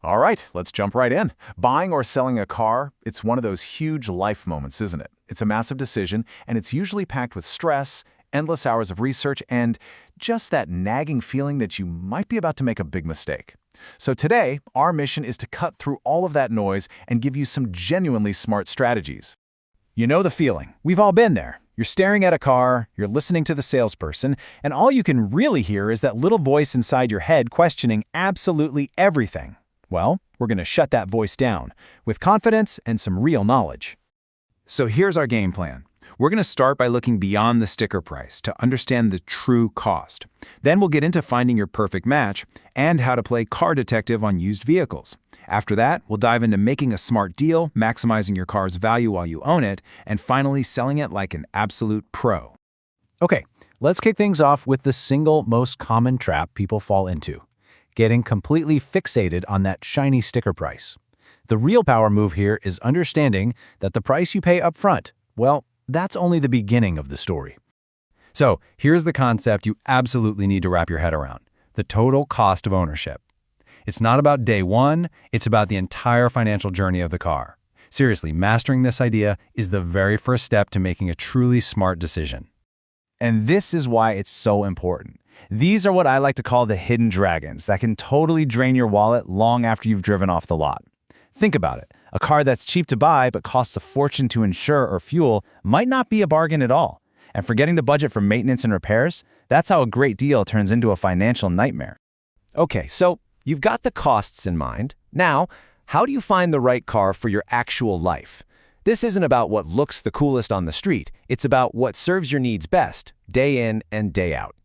All right, let's jump right in. Buying or selling a car, it's one of those huge life moments, isn't it? It's a massive decision, and it's usually packed with stress, endless hours of research, and just that nagging feeling that you might be about to make a big mistake. So today, our mission is to cut through all of that noise and give you some genuinely smart strategies. You know the feeling. We've all been there. You're staring at a car, you're listening to the salesperson, and all you can really hear is that little voice inside your head questioning absolutely everything. Well, we're going to shut that voice down with confidence and some real knowledge. So here's our game plan. We're going to start by looking beyond the sticker price to understand the true cost. Then we'll get into finding your perfect match and how to play car detective on used vehicles. After that, we'll dive into making a smart deal, maximizing your car's value while you own it, and finally selling it like an absolute pro. Okay, let's kick things off with the single most common trap people fall into: getting completely fixated on that shiny sticker price. The real power move here is understanding that the price you pay up front, well, that's only the beginning of the story. So here's the concept you absolutely need to wrap your head around: the total cost of ownership. It's not about day one, it's about the entire financial journey of the car. Seriously, mastering this idea is the very first step to making a truly smart decision. And this is why it's so important. These are what I like to call the hidden dragons that can totally drain your wallet long after you've driven off the lot. Think about it. A car that's cheap to buy but costs a fortune to insure or fuel might not be a bargain at all. And forgetting to budget for maintenance and repairs, that's how a great deal turns into a financial nightmare. Okay, so you've got the costs in mind. Now, how do you find the right car for your actual life? This isn't about what looks the coolest on the street. It's about what serves your needs best, day in and day out.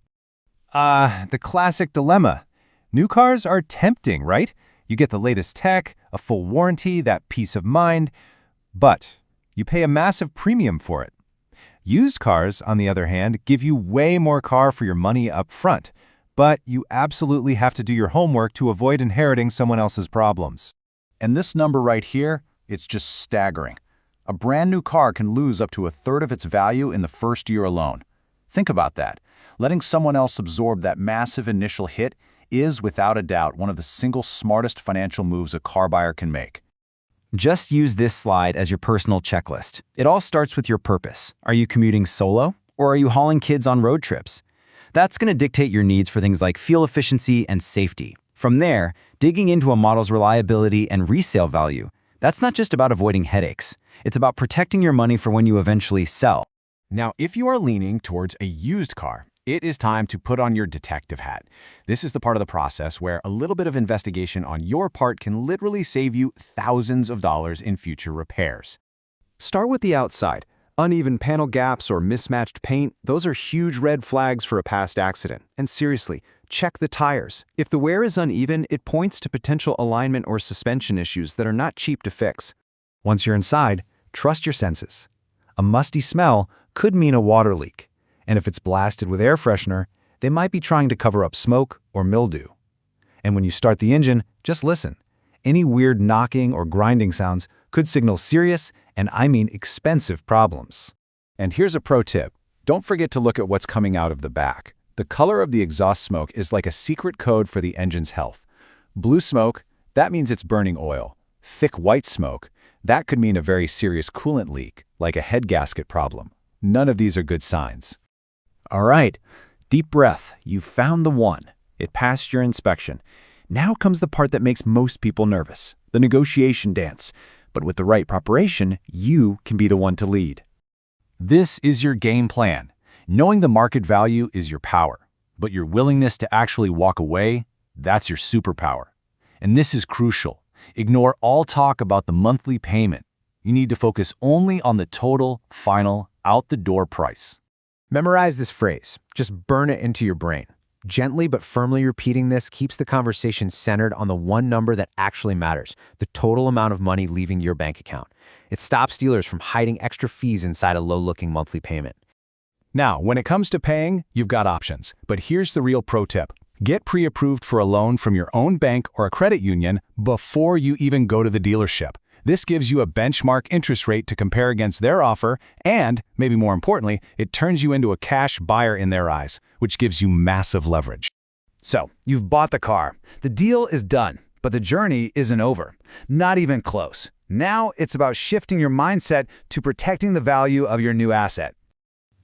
The classic dilemma. New cars are tempting, right? You get the latest tech, a full warranty, that peace of mind, but you pay a massive premium for it. Used cars, on the other hand, give you way more car for your money up front, but you absolutely have to do your homework to avoid inheriting someone else's problems. And this number right here, it's just staggering. A brand new car can lose up to a third of its value in the first year alone. Think about that. Letting someone else absorb that massive initial hit is, without a doubt, one of the single smartest financial moves a car buyer can make. Just use this slide as your personal checklist. It all starts with your purpose. Are you commuting solo, or are you hauling kids on road trips? That's going to dictate your needs for things like fuel efficiency and safety. From there, digging into a model's reliability and resale value, that's not just about avoiding headaches. It's about protecting your money for when you eventually sell. Now, if you are leaning towards a used car, it is time to put on your detective hat. This is the part of the process where a little bit of investigation on your part can literally save you thousands of dollars in future repairs. Start with the outside. Uneven panel gaps or mismatched paint, those are huge red flags for a past accident. And seriously, check the tires. If the wear is uneven, it points to potential alignment or suspension issues that are not cheap to fix. Once you're inside, trust your senses. A musty smell could mean a water leak. And if it's blasted with air freshener, they might be trying to cover up smoke or mildew. And when you start the engine, just listen. Any weird knocking or grinding sounds could signal serious, and I mean expensive, problems. And here's a pro tip. Don't forget to look at what's coming out of the back. The color of the exhaust smoke is like a secret code for the engine's health. Blue smoke, that means it's burning oil. Thick white smoke, that could mean a very serious coolant leak, like a head gasket problem. None of these are good signs. All right, deep breath. You found the one. It passed your inspection. Now comes the part that makes most people nervous, the negotiation dance. But with the right preparation, you can be the one to lead. This is your game plan. Knowing the market value is your power, but your willingness to actually walk away, that's your superpower. And this is crucial. Ignore all talk about the monthly payment. You need to focus only on the total, final, out-the-door price. Memorize this phrase. Just burn it into your brain. Gently but firmly repeating this keeps the conversation centered on the one number that actually matters: the total amount of money leaving your bank account. It stops dealers from hiding extra fees inside a low-looking monthly payment. Now, when it comes to paying, you've got options. But here's the real pro tip. Get pre-approved for a loan from your own bank or a credit union before you even go to the dealership. This gives you a benchmark interest rate to compare against their offer, and, maybe more importantly, it turns you into a cash buyer in their eyes, which gives you massive leverage. So, you've bought the car. The deal is done. But the journey isn't over. Not even close. Now it's about shifting your mindset to protecting the value of your new asset.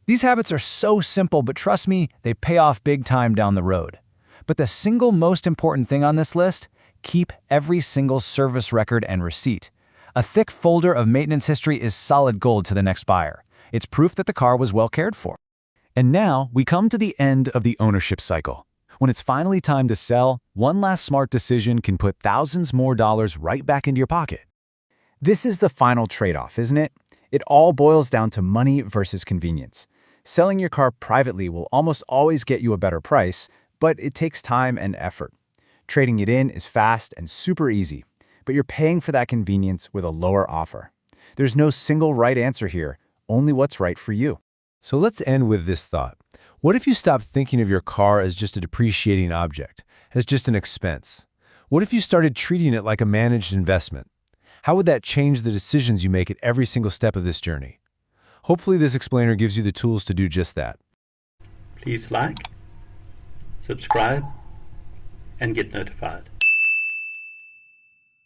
These habits are so simple, but trust me, they pay off big time down the road. But the single most important thing on this list? Keep every single service record and receipt. A thick folder of maintenance history is solid gold to the next buyer. It's proof that the car was well cared for. And now we come to the end of the ownership cycle. When it's finally time to sell, one last smart decision can put thousands more dollars right back into your pocket. This is the final trade-off, isn't it? It all boils down to money versus convenience. Selling your car privately will almost always get you a better price, but it takes time and effort. Trading it in is fast and super easy, but you're paying for that convenience with a lower offer. There's no single right answer here, only what's right for you. So let's end with this thought. What if you stopped thinking of your car as just a depreciating object, as just an expense? What if you started treating it like a managed investment? How would that change the decisions you make at every single step of this journey? Hopefully this explainer gives you the tools to do just that. Please like, subscribe, and get notified.